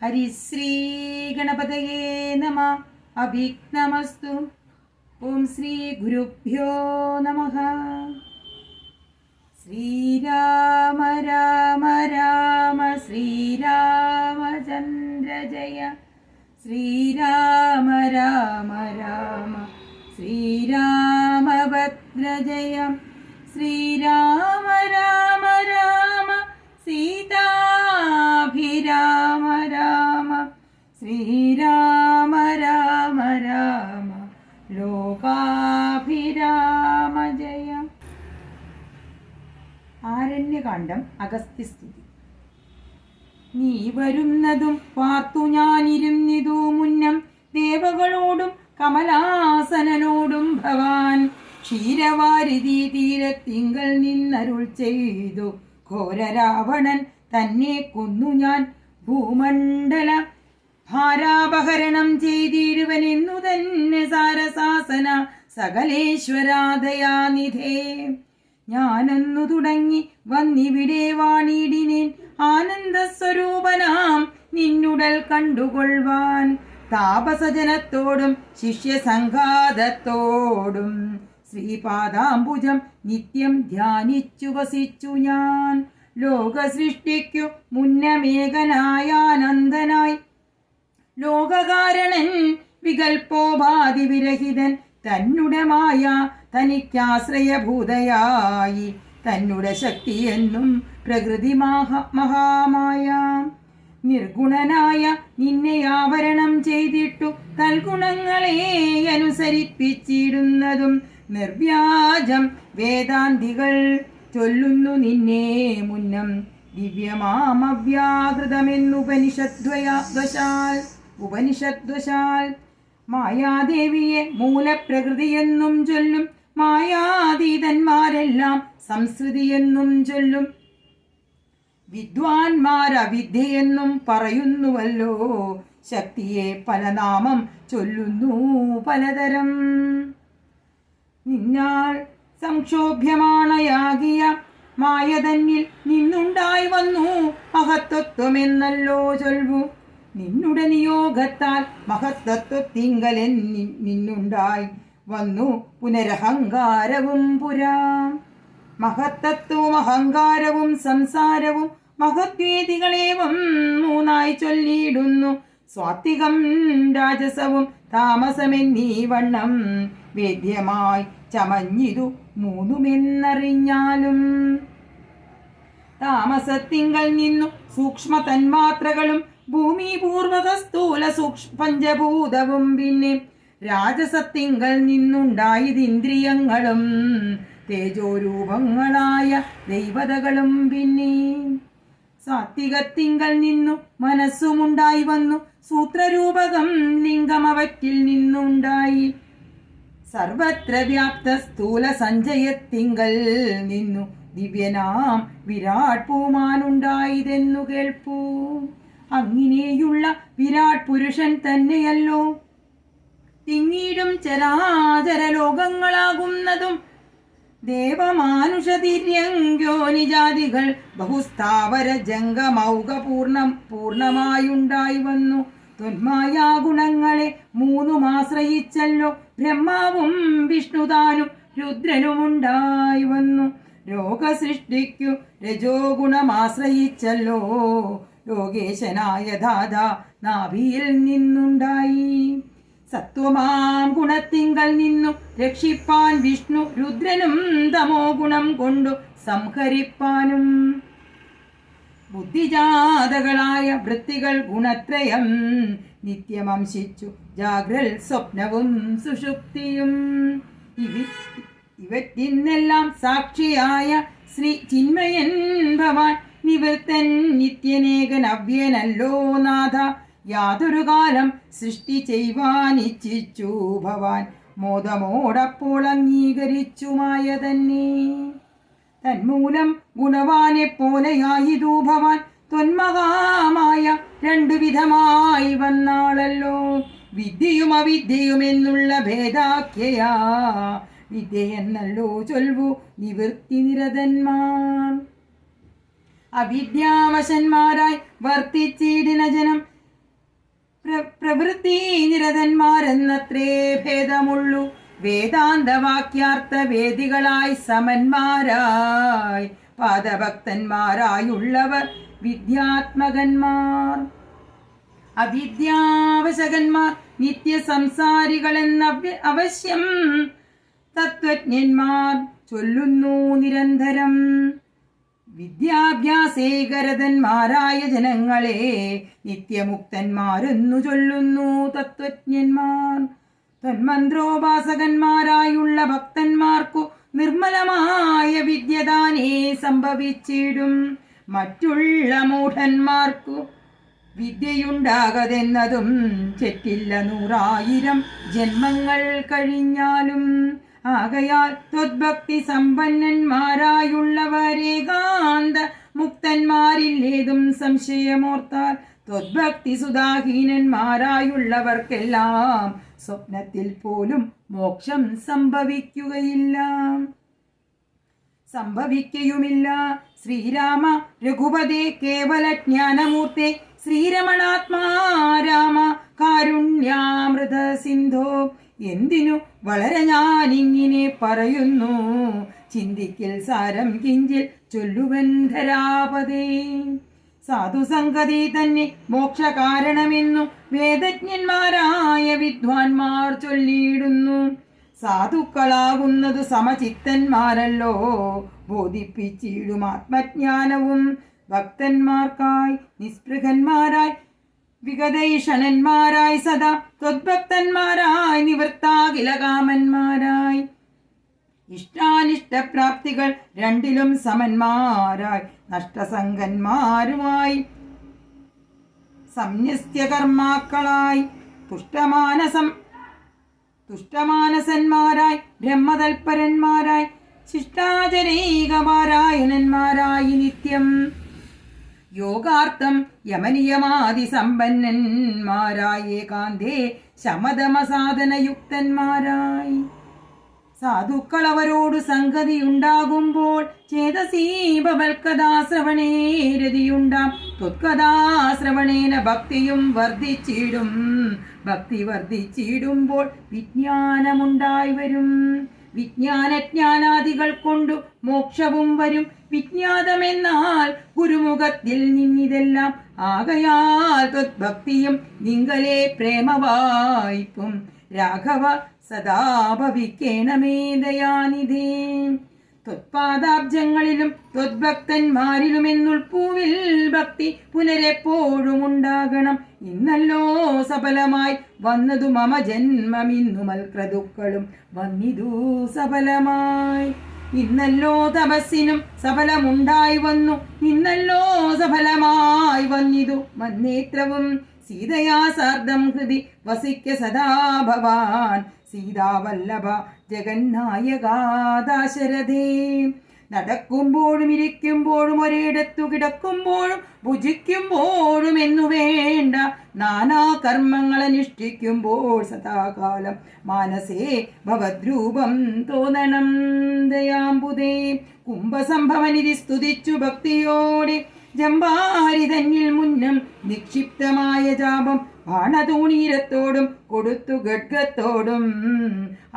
ഹരിശ്രീ ഗണപതയേ നമ. അഭിഘ്നമസ്തു. ഓം ശ്രീ ഗുരുഭ്യോ നമഃ. ശ്രീരാമ രാമ രാമ ശ്രീരാമചന്ദ്ര ജയ. ശ്രീരാമ രാമ രാമ ശ്രീരാമഭദ്ര ജയ. ശ്രീരാമ രാമ രാമ സീതാഭിരാമ രാമ. ശ്രീരാമ രാമ രാമ ലോകാഭിരാമ ജയ. ആരണ്യകാണ്ഡം. അഗസ്ത്യസ്തുതി. നീ വരുന്നതും പാർത്തു ഞാനിരുന്നിതു മുന്നം ദേവകളോടും കമലാസനനോടും ഭവാൻ ക്ഷീരവാരിധി തീരത്തിങ്കൽ നിന്നരുൾ ചെയ്തു. ഘോരരാവണൻ തന്നെ കൊന്നു ഞാൻ ഭൂമണ്ഡല ഭാരാപഹരണം ചെയ്തിരുവനെന്നു തന്നെ സാരസാസന സകലേശ്വരാദയാനിധേ. ഞാനെന്നു തുടങ്ങി വന്നിവിടെ വാണിടിനേൻ ആനന്ദസ്വരൂപനാം നിന്നുടൽ കണ്ടുകൊള്ളുവാൻ. താപസജനത്തോടും ശിഷ്യസംഘാതത്തോടും ശ്രീപാദാംബുജം നിത്യം ധ്യാനിച്ചു വസിച്ചു ഞാൻ. ലോകസൃഷ്ടിക്കു മുന്നമേകനായാനന്ദനായി ലോകകാരണൻ വികൽപ്പോപാധി വിരഹിതൻ തന്നുടമായ തനിക്കാശ്രയഭൂതയായി തന്നുടെ ശക്തിയെന്നും പ്രകൃതി മഹാമായ നിർഗുണനായ നിന്നെ ആവരണം ചെയ്തിട്ടു തൽഗുണങ്ങളെ അനുസരിപ്പിച്ചിടുന്നതും നിർവ്യാജം വേദാന്തികൾ ചൊല്ലുന്നു നിന്നെ മുന്നം. ദിവ്യമാമവ്യാകൃതമെന്നുപനിഷദ്വശാൽ മായാദേവിയെ മൂലപ്രകൃതിയെന്നും ചൊല്ലും. മായാതീതന്മാരെല്ലാം സംസ്കൃതിയെന്നും ചൊല്ലും. വിദ്വാൻമാർ അവിദ്യയെന്നും പറയുന്നുവല്ലോ. ശക്തിയെ പല നാമം ചൊല്ലുന്നു പലതരം. നിന്നാൽ സംക്ഷോഭ്യമാണയാകിയ മായ തന്നിൽ നിന്നുണ്ടായി വന്നു മഹത്തത്വമെന്നല്ലോ ചൊൽവു. നിന്നുടെ നിയോഗത്താൽ മഹത്തത്വത്തിങ്കലൻ നിന്നുണ്ടായി വന്നു പുനരഹങ്കാരവും പുരാ. മഹത്തത്വവും അഹങ്കാരവും സംസാരവും മഹദ്വേദികളേവം മൂന്നായി ചൊല്ലിയിടുന്നു. സ്വാത്വികം രാജസവും താമസമെന്നീ വണ്ണം വേദ്യമായി ചമഞ്ഞിതു മൂന്നുമെന്നറിഞ്ഞാലും. താമസത്തിങ്കൽ നിന്നു സൂക്ഷ്മ തന്മാത്രകളും ഭൂമിപൂർവക സ്ഥൂല പഞ്ചഭൂതവും പിന്നെ രാജസത്തിങ്കൽ നിന്നുണ്ടായതിന്ദ്രിയങ്ങളും തേജോരൂപങ്ങളായ ദൈവതകളും പിന്നെ സാത്വികത്തിങ്കൽ നിന്നു മനസ്സുമുണ്ടായി വന്നു സൂത്രരൂപകം ലിംഗമവറ്റിൽ നിന്നുണ്ടായി. സർവത്ര വ്യാപ്ത സ്ഥൂല സഞ്ചയത്തിങ്കൽ നിന്നു ദിവ്യനാം വിരാട് പൂമാനുണ്ടായതെന്നു കേൾപ്പൂ. അങ്ങിനെയുള്ള വിരാട് പുരുഷൻ തന്നെയല്ലോ തിങ്ങീടും ചരാചര ലോകങ്ങളാകുന്നതും. ദേവമാനുഷതിര്യങ്ക്യോനിജാതികൾ ബഹുസ്ഥാവര ജംഗമൗക പൂർണമായുണ്ടായി വന്നു. ത്വന്മായാ ഗുണങ്ങളെ മൂന്നുമാശ്രയിച്ചല്ലോ ബ്രഹ്മാവും വിഷ്ണുതാനും രുദ്രനുമുണ്ടായി വന്നു. ലോകസൃഷ്ടിക്കു രജോ ഗുണമാശ്രയിച്ചല്ലോ ലോകേശനായ ദാദാ നാഭിയിൽ നിന്നുണ്ടായി. സത്വമാം ഗുണത്തിങ്കൽ നിന്നു രക്ഷിപ്പാൻ വിഷ്ണു രുദ്രനും തമോ ഗുണം കൊണ്ടു സംഹരിപ്പാനും. ബുദ്ധിജാതകളായ വൃത്തികൾ ഗുണത്രയം നിത്യമംശിച്ചു ജാഗ്രൽ സ്വപ്നവും സുഷുപ്തിയും. ഇവറ്റിന്നെല്ലാം സാക്ഷിയായ ശ്രീ ചിന്മയൻ ഭവാൻ നിവൃത്തൻ നിത്യനേകൻ അവ്യനല്ലോ നാഥ. യാതൊരു കാലം സൃഷ്ടി ചെയ്യുവാനിച്ഛിച്ചു ഭവാൻ മോദമോടപ്പോൾ അംഗീകരിച്ചു മായ തന്നെ. തന്മൂലം ഗുണവാനെ പോലെയായിതു ഭവാൻ ത്വന്മഹാമായ രണ്ടു വിധമായി വന്നാളല്ലോ. വിദ്യയും അവിദ്യയുമെന്നുള്ള ഭേദാഖ്യയാ വിദ്യയെന്നല്ലോ ചൊൽവു നിവൃത്തി നിരതന്മാർ. അവിദ്യാവശന്മാരായി വർത്തിച്ചിടിന ജനം പ്രവൃത്തി നിരതന്മാരെന്നത്രേ ഭേദമുള്ളൂ. വേദാന്തവാക്യാർത്ഥ വേദികളായി സമന്മാരായി പാദഭക്തന്മാരായുള്ളവർ വിദ്യാത്മകന്മാർ. അവിദ്യാവശകന്മാർ നിത്യസംസാരികളെന്ന അവശ്യം തത്വജ്ഞന്മാർ ചൊല്ലുന്നു നിരന്തരം. വിദ്യാഭ്യാസേകരതന്മാരായ ജനങ്ങളെ നിത്യമുക്തന്മാരെന്നു ചൊല്ലുന്നു തത്വജ്ഞന്മാർ. തന്മന്ത്രോപാസകന്മാരായുള്ള ഭക്തന്മാർക്കു നിർമ്മലമായ വിദ്യദാനേ സംഭവിച്ചിടും. മറ്റുള്ള മൂഢന്മാർക്കു വിദ്യയുണ്ടാകതെന്നതും തെറ്റില്ല 100,000 ജന്മങ്ങൾ കഴിഞ്ഞാലും. ആകയാൽ ത്വദ്ഭക്തി സമ്പന്നന്മാരായുള്ളവരേകാന്ത മുക്തന്മാരില്ലേതും സംശയമോർത്താൽ. ത്വദ്ഭക്തി സുധാഹീനന്മാരായുള്ളവർക്കെല്ലാം സ്വപ്നത്തിൽ പോലും മോക്ഷം സംഭവിക്കുകയുമില്ല. ശ്രീരാമ രഘുപതേ കേവല ജ്ഞാനമൂർത്തെ ശ്രീരമണാത്മാ രാമ കാരുണ്യാമൃത സിന്ധോ. എന്തിനു വളരെ ഞാനിങ്ങനെ പറയുന്നു, ചിന്തിക്കൽ സാരം കിഞ്ചിൽ ചൊല്ലുവൻ ധരാപതേ. സാധുസംഗതി തന്നെ മോക്ഷകാരണമെന്നു വേദജ്ഞന്മാരായ വിദ്വാൻമാർ ചൊല്ലിയിടുന്നു. സാധുക്കളാകുന്നത് സമചിത്തന്മാരല്ലോ, ബോധിപ്പിച്ചിടും ആത്മജ്ഞാനവും ഭക്തന്മാർക്കായി. നിസ്പൃഹന്മാരായി വിഗതൈഷണന്മാരായി സദാ ത്വദ്ഭക്തന്മാരായി നിവൃത്താഖിലകാമന്മാരായി ഇഷ്ടാനിഷ്ടപ്രാപ്തികൾ രണ്ടിലും സമന്മാരായി നഷ്ടസംഗന്മാരുമായി സംന്യസ്ത്യകർമാക്കളായി തുഷ്ടമാനസന്മാരായി ബ്രഹ്മതൽപരന്മാരായി ശിഷ്ടാചരൈകപാരായണന്മാരായി നിത്യം യോഗാർത്ഥം യമനിയമാതി സമ്പന്നന്മാരായി ഏകാന്തേ ശമതമസാധനയുക്തന്മാരായി. സാധുക്കൾ അവരോട് സംഗതിയുണ്ടാകുമ്പോൾ ചേതസീപവൽക്കഥാശ്രവണേ രതിയുണ്ടാം. ത്വത്കഥാശ്രവണേന ഭക്തിയും വർദ്ധിച്ചിടും. ഭക്തി വർദ്ധിച്ചിടുമ്പോൾ വിജ്ഞാനമുണ്ടായി വരും. വിജ്ഞാനജ്ഞാനാദികൾ കൊണ്ടു മോക്ഷവും വരും. വിജ്ഞാതമെന്നാൽ ഗുരുമുഖത്തിൽ നിന്നിതെല്ലാം. ആകയാൽ ത്വദ്ഭക്തിയും നിങ്കലേ പ്രേമവായ്പും രാഘവ സദാ ഭവിക്കേണമേ ദയാനിധേ. ത്വത്പാദാബ്ജങ്ങളിലും ത്വദ്ഭക്തന്മാരിലുമെന്നുൾപ്പൂവിൽ ഭക്തി പുനരെപ്പോഴും ഉണ്ടാകണം. ഇന്നല്ലോ സഫലമായി വന്നതു മമ ജന്മം, ഇന്നു മൽക്രതുക്കളും വന്നിതു സഫലമായി. ഇന്നല്ലോ തപസ്സിനും സഫലമുണ്ടായി വന്നു, ഇന്നല്ലോ സഫലമായി വന്നിതു മന്നേത്രവും. സീതയാ സാർദ്ധം ഹൃദി വസിക്ക സദാ ഭവാൻ, സീതാവല്ലഭ ജഗന്നായകാ ദാശരഥേ. നടക്കുമ്പോഴും ഇരിക്കുമ്പോഴും ഒരിടത്തു കിടക്കുമ്പോഴും ഭുജിക്കുമ്പോഴും എന്നു വേണ്ട നാനാ കർമ്മങ്ങൾ അനുഷ്ഠിക്കുമ്പോൾ സദാകാലം മാനസേ ഭവദ്രൂപം തോന്നണം ദയാംബുദേ. കുംഭസംഭവനിധി സ്തുതിച്ചു ഭക്തിയോടെ ജമ്പാരി തന്നിൽ മുന്നം നിക്ഷിപ്തമായ ജാപം ബാണതൂണീരത്തോടും കൊടുത്തു ഗഡ്ഗത്തോടും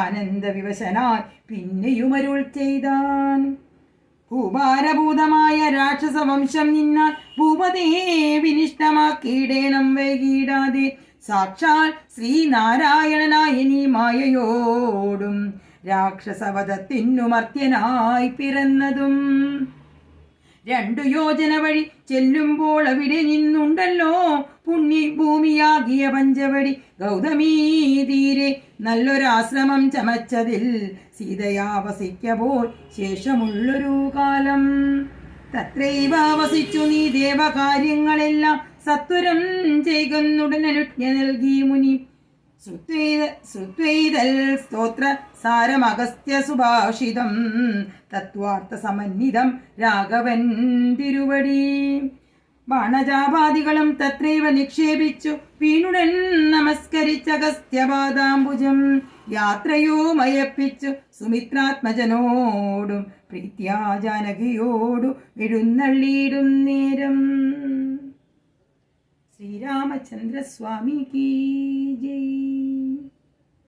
ആനന്ദവിവശനായി പിന്നെയുമരുൾ ചെയ്താൻ. ഭൂഭാരഭൂതമായ രാക്ഷസവംശം നിന്നാൽ ഭൂപതേ വിനിഷ്ടമാക്കിയിടേണം വൈകിടാതെ. സാക്ഷാൽ ശ്രീനാരായണനായ നീ മായയോടും രാക്ഷസവധത്തിനു മർത്യനായി പിറന്നതും. 2 യോജന വഴി ചെല്ലുമ്പോൾ അവിടെ നിന്നുണ്ടല്ലോ പുണ്യഭൂമിയാകിയ പഞ്ചവടി. ഗൗതമീ തീരെ നല്ലൊരാശ്രമം ചമച്ചതിൽ സീതയാ വസിക്കപ്പോൾ ശേഷമുള്ളൊരു കാലം. തത്രൈവ വസിച്ചു നീ ദേവകാര്യങ്ങളെല്ലാം സത്വരം ചെയ്യുന്നുടനനുജ്ഞ നൽകി മുനി. ശ്രുത്വൈതൽ സ്തോത്ര സാരമഗസ്ത്യ സുഭാഷിതം തത്വാർത്ഥ സമന്വിതം രാഘവൻ തിരുവടി. ബാണജാപാദികളും തത്രൈവ നിക്ഷേപിച്ചു വീണുടൻ നമസ്കരിച്ചഗസ്ത്യപാദാംബുജം. യാത്രയോ മയപ്പിച്ചു സുമിത്രാത്മജനോടും പ്രീത്യാ ജാനകിയോടു എഴുന്നള്ളിയിടും നേരം. ശ്രീരാമ രാമചന്ദ്രസ്വാമിക്ക്